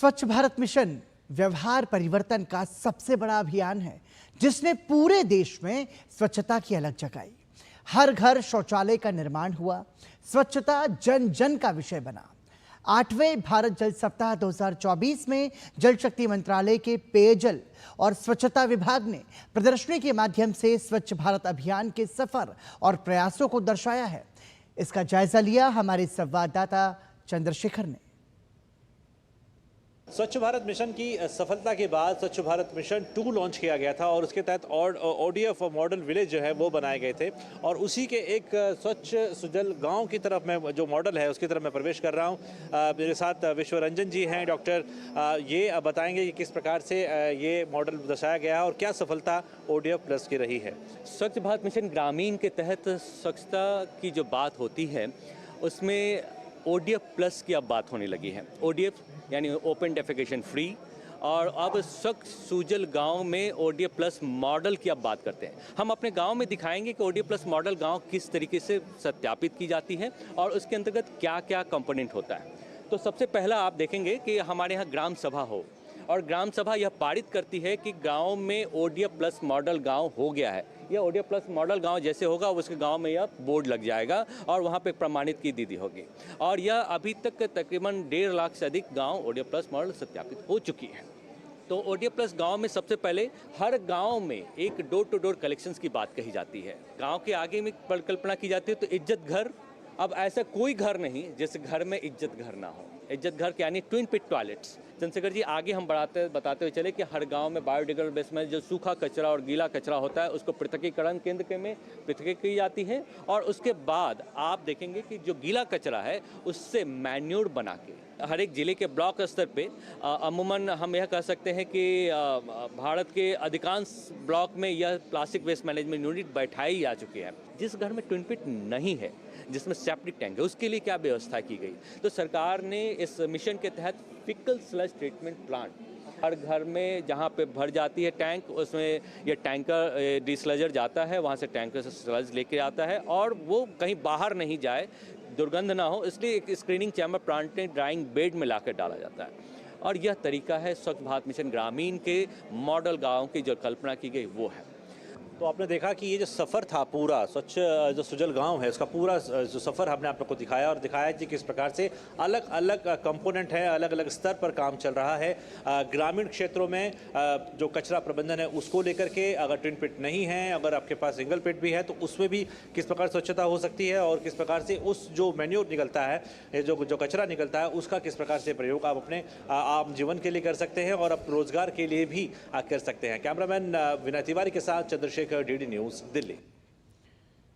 स्वच्छ भारत मिशन व्यवहार परिवर्तन का सबसे बड़ा अभियान है, जिसने पूरे देश में स्वच्छता की अलग जगाई। हर घर शौचालय का निर्माण हुआ। स्वच्छता जन जन का विषय बना। 8वें भारत जल सप्ताह 2024 में जल शक्ति मंत्रालय के पेयजल और स्वच्छता विभाग ने प्रदर्शनी के माध्यम से स्वच्छ भारत अभियान के सफर और प्रयासों को दर्शाया है। इसका जायजा लिया हमारे संवाददाता चंद्रशेखर ने। स्वच्छ भारत मिशन की सफलता के बाद स्वच्छ भारत मिशन 2 लॉन्च किया गया था और उसके तहत ओडीएफ मॉडल विलेज जो है वो बनाए गए थे और उसी के एक स्वच्छ सुजल गांव की तरफ मैं जो मॉडल है उसकी तरफ मैं प्रवेश कर रहा हूं। मेरे साथ विश्वरंजन जी हैं डॉक्टर। ये बताएंगे कि किस प्रकार से ये मॉडल दर्शाया गया है और क्या सफलता ओडीएफ प्लस की रही है। स्वच्छ भारत मिशन ग्रामीण के तहत स्वच्छता की जो बात होती है उसमें ओडीएफ प्लस की अब बात होने लगी है। ओडीएफ यानी ओपन डेफिकेशन फ्री, और अब स्वच्छ सुजल गांव में ओडीएफ प्लस मॉडल की अब बात करते हैं। हम अपने गांव में दिखाएंगे कि ओडीएफ प्लस मॉडल गांव किस तरीके से सत्यापित की जाती है और उसके अंतर्गत क्या क्या कंपोनेंट होता है। तो सबसे पहला आप देखेंगे कि हमारे यहाँ ग्राम सभा हो और ग्राम सभा यह पारित करती है कि गांव में ओडीएफ प्लस मॉडल गांव हो गया है। यह ओडीएफ प्लस मॉडल गांव जैसे होगा उसके गांव में यह बोर्ड लग जाएगा और वहां पे प्रमाणित की दीदी होगी। और यह अभी तक तकरीबन 1.5 लाख से अधिक गांव ओडीएफ प्लस मॉडल सत्यापित हो चुकी है। तो ओडीएफ प्लस गांव में सबसे पहले हर गांव में एक डोर टू डोर कलेक्शंस की बात कही जाती है। गांव के आगे में परिकल्पना की जाती है तो इज्जत घर। अब ऐसा कोई घर नहीं जिस घर में इज्जत घर ना हो। इज्जत घर के यानी twin pit toilets. Chandrashekhar ji आगे हम बताते हुए चले कि हर गांव में बायोडिग्रेडेबल वेस्ट में जो सूखा कचरा और गीला कचरा होता है उसको पृथकीकरण केंद्र के में पृथक की जाती है और उसके बाद आप देखेंगे कि जो गीला कचरा है उससे मैन्योर बना के हर एक जिले के ब्लॉक स्तर पे अमूमन हम यह कह सकते हैं कि भारत के अधिकांश ब्लॉक में यह प्लास्टिक वेस्ट मैनेजमेंट यूनिट बैठाई जा चुकी है। जिस घर में ट्विन पिट नहीं है, जिसमें सेप्टिक टैंक है, उसके लिए क्या व्यवस्था की गई। तो सरकार ने इस मिशन के तहत फिकल स्लज ट्रीटमेंट प्लांट हर घर में जहाँ पे भर जाती है टैंक, उसमें ये टैंकर डिसलजर जाता है, वहाँ से टैंकर से स्लज लेके आता है और वो कहीं बाहर नहीं जाए, दुर्गंध ना हो, इसलिए एक स्क्रीनिंग चैम्बर प्लांट में ड्राइंग बेड में लाकर डाला जाता है। और यह तरीका है स्वच्छ भारत मिशन ग्रामीण के मॉडल गाँव की जो कल्पना की गई वो है। तो आपने देखा कि ये जो सफ़र था पूरा स्वच्छ जो सुजल गांव है उसका पूरा जो सफ़र हमने आप लोग को दिखाया और दिखाया कि किस प्रकार से अलग अलग कंपोनेंट है, अलग अलग स्तर पर काम चल रहा है। ग्रामीण क्षेत्रों में जो कचरा प्रबंधन है उसको लेकर के, अगर ट्विन पिट नहीं है, अगर आपके पास सिंगल पिट भी है तो उसमें भी किस प्रकार स्वच्छता हो सकती है और किस प्रकार से उस जो मैन्योर निकलता है, जो कचरा निकलता है उसका किस प्रकार से प्रयोग आप अपने आम जीवन के लिए कर सकते हैं और आप रोजगार के लिए भी कर सकते हैं। कैमरामैन विनय तिवारी के साथ चंद्रशेखर, डीडी न्यूज़, दिल्ली।